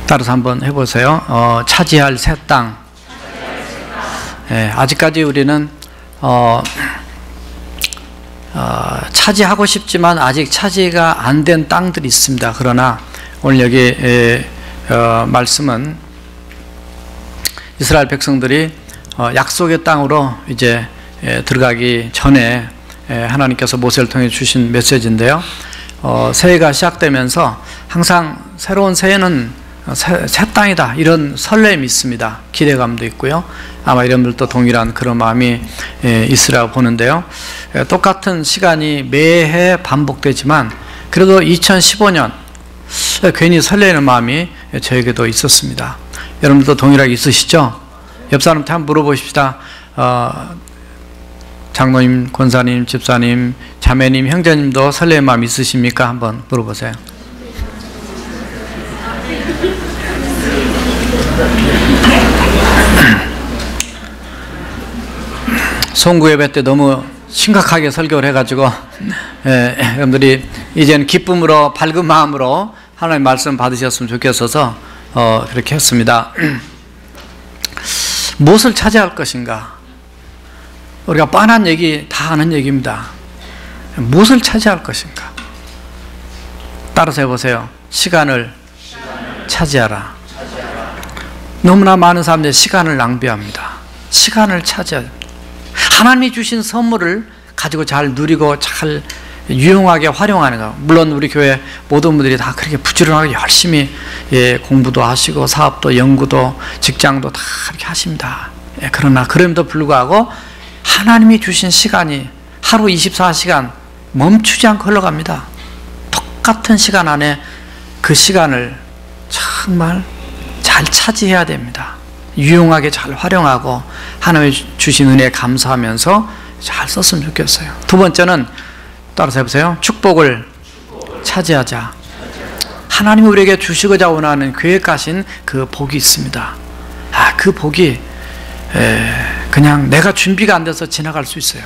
따라서 한번 해보세요. 차지할 새 땅. 아직까지 우리는 차지하고 싶지만 아직 차지가 안 된 땅들이 있습니다. 그러나 오늘 여기 말씀은 이스라엘 백성들이 약속의 땅으로 이제 들어가기 전에 하나님께서 모세를 통해 주신 메시지인데요. 새해가 시작되면서 항상 새로운 새해는 새 땅이다, 이런 설렘이 있습니다. 기대감도 있고요. 아마 여러분들도 동일한 그런 마음이 있으라고 보는데요. 똑같은 시간이 매해 반복되지만 그래도 2015년 괜히 설레는 마음이 저에게도 있었습니다. 여러분들도 동일하게 있으시죠? 옆 사람한테 한번 물어보십시다. 장로님, 권사님, 집사님, 자매님, 형제님도 설레는 마음 있으십니까? 한번 물어보세요. 송구 예배 때 너무 심각하게 설교를 해가지고 여러분들이 이제는 기쁨으로 밝은 마음으로 하나님의 말씀 받으셨으면 좋겠어서 그렇게 했습니다. 무엇을 차지할 것인가? 우리가 뻔한 얘기 다 아는 얘기입니다. 무엇을 차지할 것인가? 따라서 해보세요. 시간을 차지하라. 너무나 많은 사람들이 시간을 낭비합니다. 시간을 차지해야 됩니다. 하나님이 주신 선물을 가지고 잘 누리고 잘 유용하게 활용하는 것. 물론 우리 교회 모든 분들이 다 그렇게 부지런하게 열심히 공부도 하시고 사업도 연구도 직장도 다 이렇게 하십니다. 그러나 그럼에도 불구하고 하나님이 주신 시간이 하루 24시간 멈추지 않고 흘러갑니다. 똑같은 시간 안에 그 시간을 정말 잘 차지해야 됩니다. 유용하게 잘 활용하고 하나님의 주신 은혜에 감사하면서 잘 썼으면 좋겠어요. 두 번째는 따라서 해보세요. 축복을 차지하자. 하나님이 우리에게 주시고자 원하는 계획하신 그 복이 있습니다. 그 복이 그냥 내가 준비가 안 돼서 지나갈 수 있어요.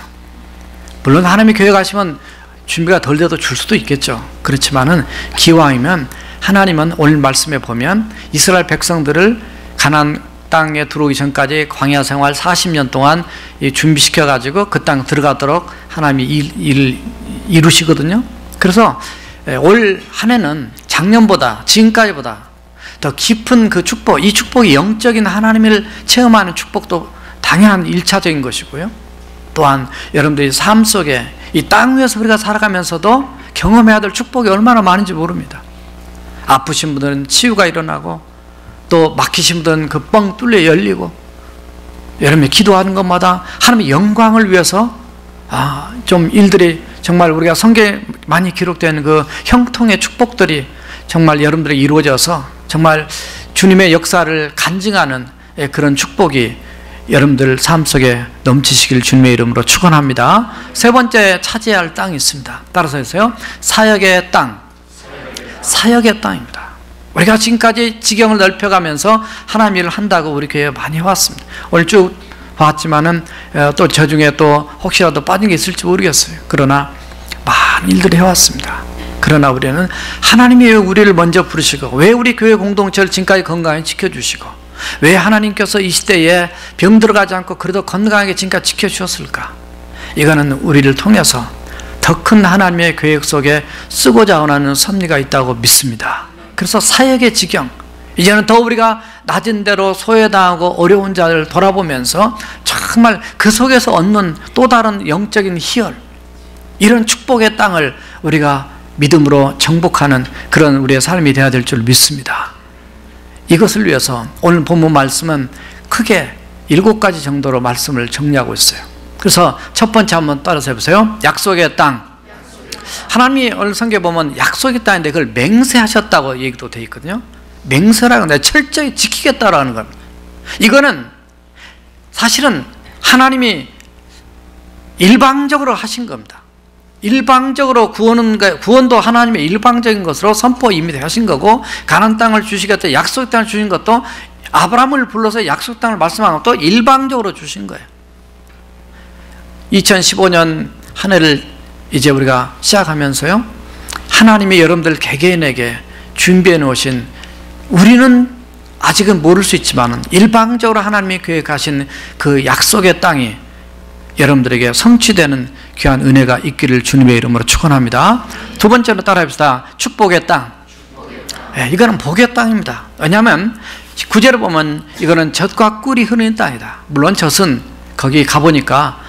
물론 하나님이 계획하시면 준비가 덜 돼도 줄 수도 있겠죠. 그렇지만은 기왕이면 하나님은 오늘 말씀에 보면 이스라엘 백성들을 가나안 땅에 들어오기 전까지 광야 생활 40년 동안 준비시켜 가지고 그 땅 들어가도록 하나님이 일을 이루시거든요. 그래서 올 한 해는 작년보다 지금까지보다 더 깊은 그 축복, 이 축복이 영적인 하나님을 체험하는 축복도 당연한 1차적인 것이고요. 또한 여러분들이 삶 속에 이 땅 위에서 우리가 살아가면서도 경험해야 될 축복이 얼마나 많은지 모릅니다. 아프신 분들은 치유가 일어나고 또 막히신 분들은 그 뻥 뚫려 열리고 여러분이 기도하는 것마다 하나님의 영광을 위해서 좀 일들이 정말 우리가 성경에 많이 기록되는 그 형통의 축복들이 정말 여러분들에게 이루어져서 정말 주님의 역사를 간증하는 그런 축복이 여러분들 삶 속에 넘치시길 주님의 이름으로 축원합니다. 세 번째 차지해야 할 땅이 있습니다. 따라서 해서요. 사역의 땅. 사역의 땅입니다. 우리가 지금까지 지경을 넓혀가면서 하나님 일을 한다고 우리 교회에 많이 해왔습니다. 오늘 쭉 봤지만은 또 저 중에 또 혹시라도 빠진 게 있을지 모르겠어요. 그러나 많은 일들을 해왔습니다. 그러나 우리는 하나님이 왜 우리를 먼저 부르시고 왜 우리 교회 공동체를 지금까지 건강하게 지켜주시고 왜 하나님께서 이 시대에 병 들어가지 않고 그래도 건강하게 지금까지 지켜주셨을까? 이거는 우리를 통해서 더 큰 하나님의 계획 속에 쓰고자 원하는 섭리가 있다고 믿습니다. 그래서 사역의 지경, 이제는 더 우리가 낮은 대로 소외당하고 어려운 자를 돌아보면서 정말 그 속에서 얻는 또 다른 영적인 희열, 이런 축복의 땅을 우리가 믿음으로 정복하는 그런 우리의 삶이 되어야 될 줄 믿습니다. 이것을 위해서 오늘 본문 말씀은 크게 7가지 정도로 말씀을 정리하고 있어요. 그래서 첫 번째 한번 따라서 해보세요. 약속의 땅. 하나님이 오늘 성경에 보면 약속의 땅인데 그걸 맹세하셨다고 얘기도 되어 있거든요. 맹세라는 건 철저히 지키겠다라는 겁니다. 이거는 사실은 하나님이 일방적으로 하신 겁니다. 일방적으로 구원도 하나님의 일방적인 것으로 선포 이미 하신 거고, 가나안 땅을 주시겠다 약속 땅을 주신 것도 아브라함을 불러서 약속 땅을 말씀한 것도 일방적으로 주신 거예요. 2015년 한 해를 이제 우리가 시작하면서요, 하나님이 여러분들 개개인에게 준비해 놓으신, 우리는 아직은 모를 수 있지만 일방적으로 하나님이 계획하신 그 약속의 땅이 여러분들에게 성취되는 귀한 은혜가 있기를 주님의 이름으로 축원합니다. 두 번째로 따라합시다. 축복의 땅. 이거는 복의 땅입니다. 왜냐하면 9절을 보면 이거는 젖과 꿀이 흐르는 땅이다. 물론 젖은 거기 가보니까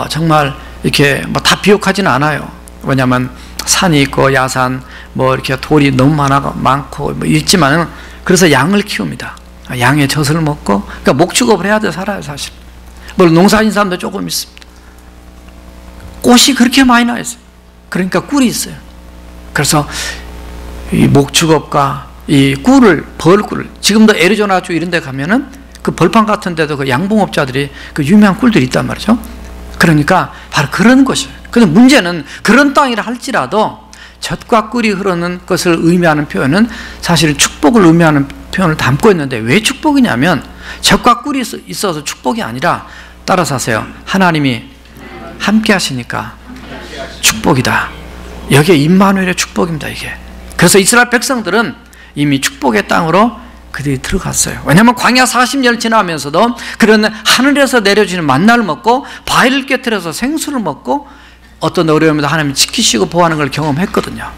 정말 이렇게 뭐 다 비옥하지는 않아요. 왜냐하면 산이 있고 야산 뭐 이렇게 돌이 너무 많고 뭐 있지만은, 그래서 양을 키웁니다. 양의 젖을 먹고, 그러니까 목축업을 해야 돼 살아요 사실. 물론 농사진 사람도 조금 있습니다. 꽃이 그렇게 많이 나 있어요. 그러니까 꿀이 있어요. 그래서 이 목축업과 이 꿀을, 벌꿀을, 지금도 애리조나주 이런 데 가면은 그 벌판 같은 데도 그 양봉업자들이 그 유명한 꿀들이 있단 말이죠. 그러니까 바로 그런 것이에요. 근데 문제는 그런 땅이라 할지라도 젖과 꿀이 흐르는 것을 의미하는 표현은 사실은 축복을 의미하는 표현을 담고 있는데, 왜 축복이냐면 젖과 꿀이 있어서 축복이 아니라, 따라서 하세요. 하나님이 함께 하시니까 축복이다. 여기에 임마누엘의 축복입니다 이게. 그래서 이스라엘 백성들은 이미 축복의 땅으로 그들이 들어갔어요. 왜냐하면 광야 40년을 지나면서도 그런 하늘에서 내려주는 만나를 먹고 바위를 깨트려서 생수를 먹고 어떤 어려움에도 하나님이 지키시고 보호하는 걸 경험했거든요.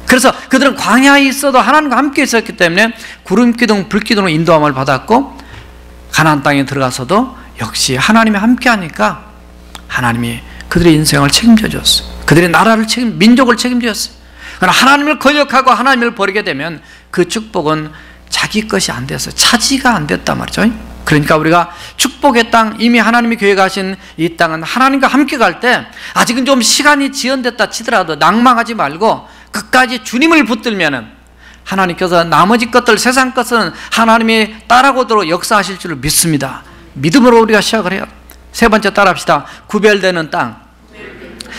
그래서 그들은 광야에 있어도 하나님과 함께 있었기 때문에 구름기둥, 불기둥으로 인도함을 받았고, 가나안 땅에 들어가서도 역시 하나님이 함께 하니까 하나님이 그들의 인생을 책임져 줬어요. 그들의 나라를 민족을 책임져 줬어요. 그러나 하나님을 거역하고 하나님을 버리게 되면 그 축복은 자기 것이 안 돼서 차지가 안 됐단 말이죠. 그러니까 우리가 축복의 땅, 이미 하나님이 계획하신 이 땅은 하나님과 함께 갈 때, 아직은 좀 시간이 지연됐다 치더라도 낭망하지 말고 끝까지 주님을 붙들면은 하나님께서 나머지 것들, 세상 것은 하나님이 따라오도록 역사하실 줄 믿습니다. 믿음으로 우리가 시작을 해요. 세 번째 따라합시다. 구별되는 땅.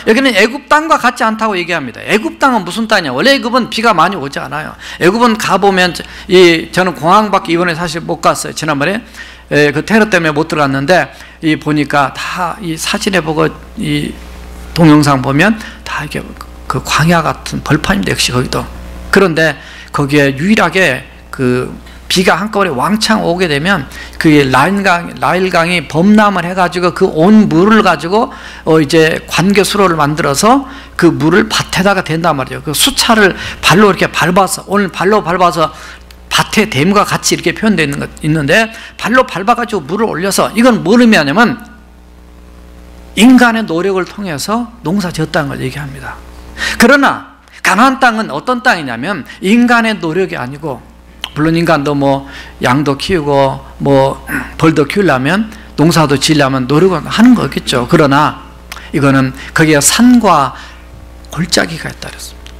여기는 애굽 땅과 같지 않다고 얘기합니다. 애굽 땅은 무슨 땅이냐? 원래 애굽은 비가 많이 오지 않아요. 애굽은 가보면, 저는 공항밖에 이번에 사실 못 갔어요. 지난번에 그 테러 때문에 못 들어갔는데, 보니까 다 이 사진에 보고 이 동영상 보면 다 이게 그 광야 같은 벌판입니다. 역시 거기도. 그런데 거기에 유일하게 그 비가 한꺼번에 왕창 오게 되면 그 나일강이 범람을 해가지고 그 온 물을 가지고 이제 관계수로를 만들어서 그 물을 밭에다가 댄단 말이에요. 그 수차를 발로 이렇게 밟아서, 오늘 발로 밟아서 밭에 댐과 같이 이렇게 표현되어 있는데, 발로 밟아가지고 물을 올려서, 이건 뭘 의미하냐면 인간의 노력을 통해서 농사 지었다는 걸 얘기합니다. 그러나 가나안 땅은 어떤 땅이냐면 인간의 노력이 아니고, 물론 인간도 뭐 양도 키우고 뭐 벌도 키우려면, 농사도 지으려면 노력을 하는 거겠죠. 그러나 이거는 거기에 산과 골짜기가 있다 그랬습니다.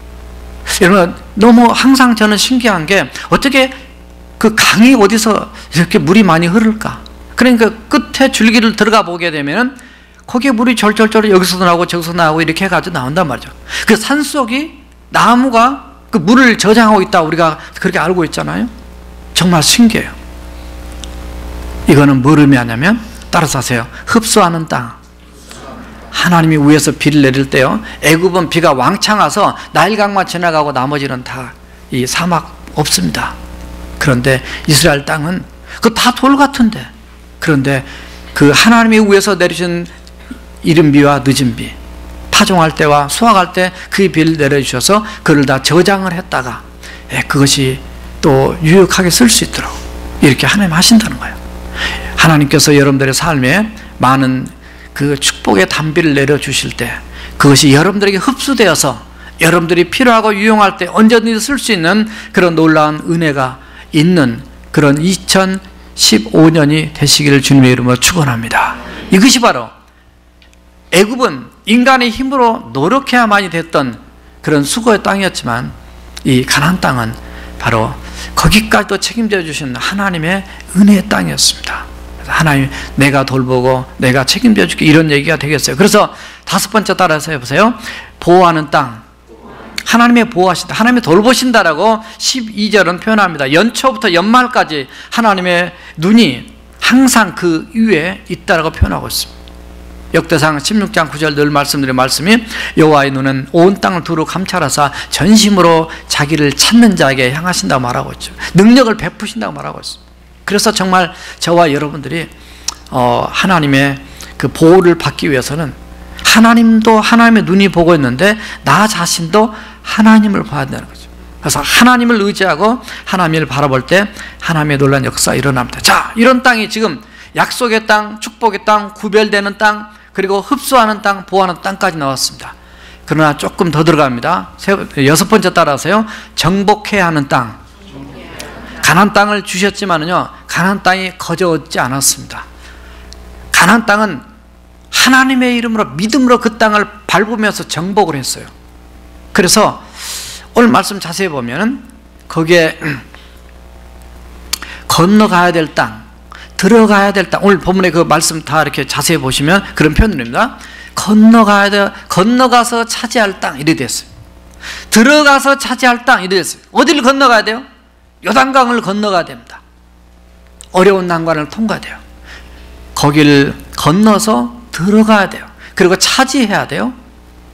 여러분, 너무 항상 저는 신기한 게 어떻게 그 강이 어디서 이렇게 물이 많이 흐를까? 그러니까 끝에 줄기를 들어가 보게 되면 거기에 물이 절절절 여기서도 나오고 저기서 나오고 이렇게 해가지고 나온단 말이죠. 그 산속이 나무가 그 물을 저장하고 있다, 우리가 그렇게 알고 있잖아요. 정말 신기해요. 이거는 뭘 의미하냐면, 따라서 하세요. 흡수하는 땅. 하나님이 위에서 비를 내릴 때요, 애굽은 비가 왕창 와서 나일강만 지나가고 나머지는 다 이 사막 없습니다. 그런데 이스라엘 땅은 그 다 돌 같은데, 그런데 그 하나님이 위에서 내리신 이른 비와 늦은 비, 파종할 때와 수확할 때 그 비를 내려주셔서 그를 다 저장을 했다가 그것이 또 유익하게 쓸 수 있도록 이렇게 하나님 하신다는 거예요. 하나님께서 여러분들의 삶에 많은 그 축복의 단비를 내려주실 때 그것이 여러분들에게 흡수되어서 여러분들이 필요하고 유용할 때 언제든지 쓸 수 있는 그런 놀라운 은혜가 있는 그런 2015년이 되시기를 주님의 이름으로 축원합니다. 이것이 바로 애굽은 인간의 힘으로 노력해야만이 됐던 그런 수고의 땅이었지만, 이 가나안 땅은 바로 거기까지도 책임져 주신 하나님의 은혜의 땅이었습니다. 하나님, 내가 돌보고 내가 책임져 줄게, 이런 얘기가 되겠어요. 그래서 다섯 번째 따라서 해보세요. 보호하는 땅. 하나님의 보호하신다, 하나님의 돌보신다라고 12절은 표현합니다. 연초부터 연말까지 하나님의 눈이 항상 그 위에 있다라고 표현하고 있습니다. 역대상 16장 9절 늘 말씀드린 말씀이 여호와의 눈은 온 땅을 두루 감찰하사 전심으로 자기를 찾는 자에게 향하신다고 말하고 있죠. 능력을 베푸신다고 말하고 있습니다. 그래서 정말 저와 여러분들이 하나님의 그 보호를 받기 위해서는 하나님도 하나님의 눈이 보고 있는데 나 자신도 하나님을 봐야 된다는 거죠. 그래서 하나님을 의지하고 하나님을 바라볼 때 하나님의 놀라운 역사가 일어납니다. 자, 이런 땅이 지금 약속의 땅, 축복의 땅, 구별되는 땅, 그리고 흡수하는 땅, 보호하는 땅까지 나왔습니다. 그러나 조금 더 들어갑니다. 여섯 번째 따라서요, 정복해야 하는 땅. 가나안 땅을 주셨지만은요, 가나안 땅이 거저없지 않았습니다. 가나안 땅은 하나님의 이름으로 믿음으로 그 땅을 밟으면서 정복을 했어요. 그래서 오늘 말씀 자세히 보면은 거기에 건너가야 될 땅, 들어가야 될 땅, 오늘 본문에 그 말씀 다 이렇게 자세히 보시면 그런 표현입니다. 건너가야 돼, 건너가서 차지할 땅, 이래 됐어요. 들어가서 차지할 땅, 이래 됐어요. 어디를 건너가야 돼요? 요단강을 건너가야 됩니다. 어려운 난관을 통과해야 돼요. 거기를 건너서 들어가야 돼요. 그리고 차지해야 돼요.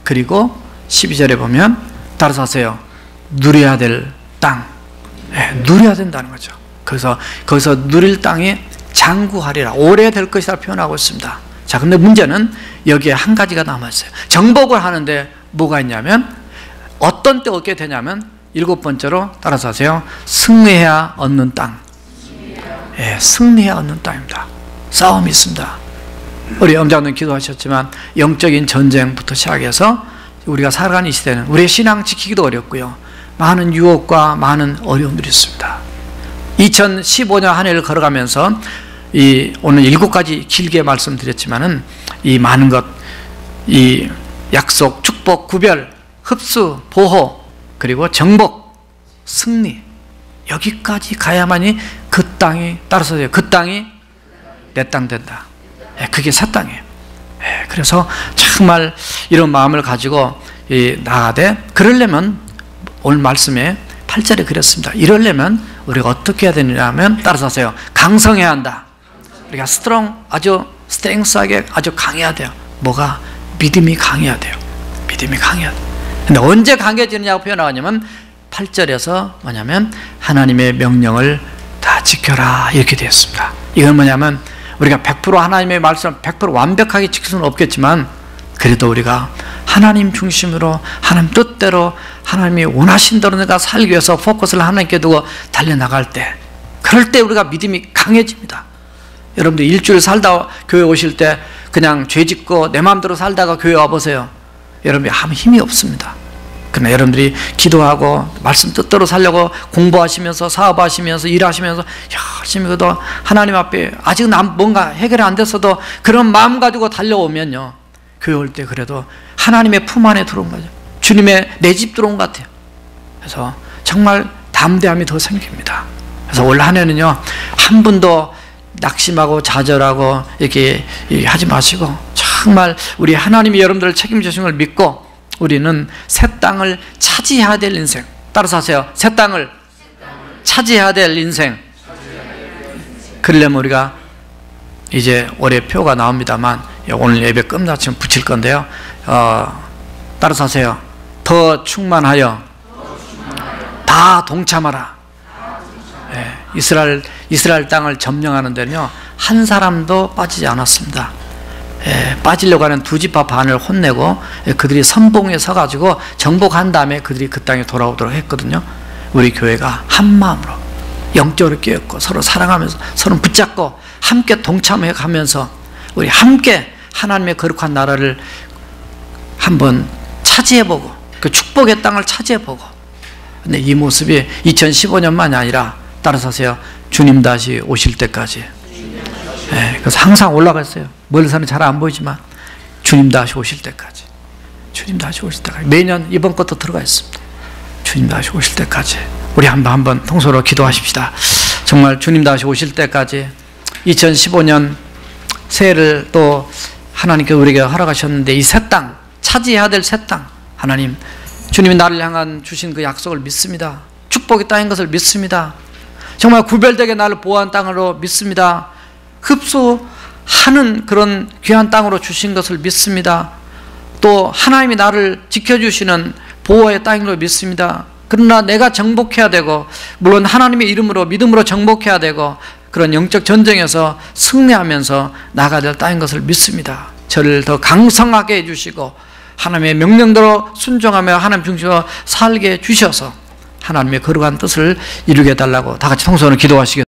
그리고 12절에 보면 따라서 하세요. 누려야 될 땅, 누려야 된다는 거죠. 그래서 거기서 누릴 땅이 장구하리라, 오래될 것이라 표현하고 있습니다. 자, 근데 문제는 여기에 한 가지가 남아있어요. 정복을 하는데 뭐가 있냐면, 어떤 때 얻게 되냐면, 일곱 번째로 따라서 하세요. 승리해야 얻는 땅. 승리해야 얻는 땅입니다. 싸움이 있습니다. 우리 엄장님 기도하셨지만 영적인 전쟁부터 시작해서 우리가 살아가는 이 시대는 우리의 신앙 지키기도 어렵고요, 많은 유혹과 많은 어려움들이 있습니다. 2015년 한 해를 걸어가면서 오늘 7가지 길게 말씀드렸지만은 이 많은 것, 이 약속, 축복, 구별, 흡수, 보호, 그리고 정복, 승리, 여기까지 가야만이 그 땅이, 따라서 그 땅이 내 땅 된다. 그게 새 땅이에요. 그래서 정말 이런 마음을 가지고 나아가되, 그러려면 오늘 말씀에 8절에 그랬습니다. 이러려면 우리가 어떻게 해야 되느냐면, 따라서 하세요. 강성해야 한다. 우리가 스트롱, 아주 스트렝스하게 아주 강해야 돼요. 뭐가? 믿음이 강해야 돼요. 믿음이 강해야 돼요. 근데 언제 강해지느냐고 표현하냐면 8절에서 뭐냐면 하나님의 명령을 다 지켜라, 이렇게 되어 있습니다. 이건 뭐냐면 우리가 100% 하나님의 말씀을 100% 완벽하게 지킬 수는 없겠지만, 그래도 우리가 하나님 중심으로, 하나님 뜻대로, 하나님이 원하신 대로 내가 살기 위해서 포커스를 하나님께 두고 달려나갈 때, 그럴 때 우리가 믿음이 강해집니다. 여러분들 일주일 살다 교회 오실 때 그냥 죄 짓고 내 마음대로 살다가 교회 와보세요. 여러분이 아무 힘이 없습니다. 그러나 여러분들이 기도하고 말씀 뜻대로 살려고 공부하시면서, 사업하시면서, 일하시면서 열심히 그래도 하나님 앞에 아직 뭔가 해결이 안 됐어도 그런 마음 가지고 달려오면요, 교회 올 때 그래도 하나님의 품 안에 들어온 거죠. 주님의 내 집 들어온 것 같아요. 그래서 정말 담대함이 더 생깁니다. 그래서 올 한 해는요, 한 분도 낙심하고 좌절하고 이렇게 하지 마시고, 정말 우리 하나님이 여러분들을 책임지신 걸 믿고 우리는 새 땅을 차지해야 될 인생, 따라서 하세요. 새 땅을 차지해야 될 인생. 그러려면 우리가 이제 올해 표가 나옵니다만 오늘 예배 끝나치면 붙일 건데요, 따라서 하세요. 더 충만하여 다 동참하라. 이스라엘 땅을 점령하는 데는요, 한 사람도 빠지지 않았습니다. 빠지려고 하는 두 지파 반을 혼내고 그들이 선봉에 서가지고 정복한 다음에 그들이 그 땅에 돌아오도록 했거든요. 우리 교회가 한 마음으로 영적으로 깨었고 서로 사랑하면서 서로 붙잡고 함께 동참해 가면서 우리 함께 하나님의 거룩한 나라를 한번 차지해보고 그 축복의 땅을 차지해보고, 근데 이 모습이 2015년만이 아니라 따라서 하세요. 주님 다시 오실 때까지. 그래서 항상 올라갔어요. 멀리서는 잘 안 보이지만 주님 다시 오실 때까지, 주님 다시 오실 때까지. 매년 이번 것도 들어가 있습니다. 주님 다시 오실 때까지 우리 한번 통솔로 기도하십시다. 정말 주님 다시 오실 때까지 2015년 새해를 또 하나님께 우리에게 허락하셨는데, 이 새 땅, 차지해야 될 새 땅, 하나님 주님이 나를 향한 주신 그 약속을 믿습니다. 축복의 땅인 것을 믿습니다. 정말 구별되게 나를 보호한 땅으로 믿습니다. 흡수하는 하는 그런 귀한 땅으로 주신 것을 믿습니다. 또 하나님이 나를 지켜주시는 보호의 땅으로 믿습니다. 그러나 내가 정복해야 되고, 물론 하나님의 이름으로 믿음으로 정복해야 되고, 그런 영적 전쟁에서 승리하면서 나가야 될 땅인 것을 믿습니다. 저를 더 강성하게 해주시고 하나님의 명령대로 순종하며 하나님 중심으로 살게 해주셔서 하나님의 거룩한 뜻을 이루게 해달라고 다 같이 통성으로 기도하시겠습니다.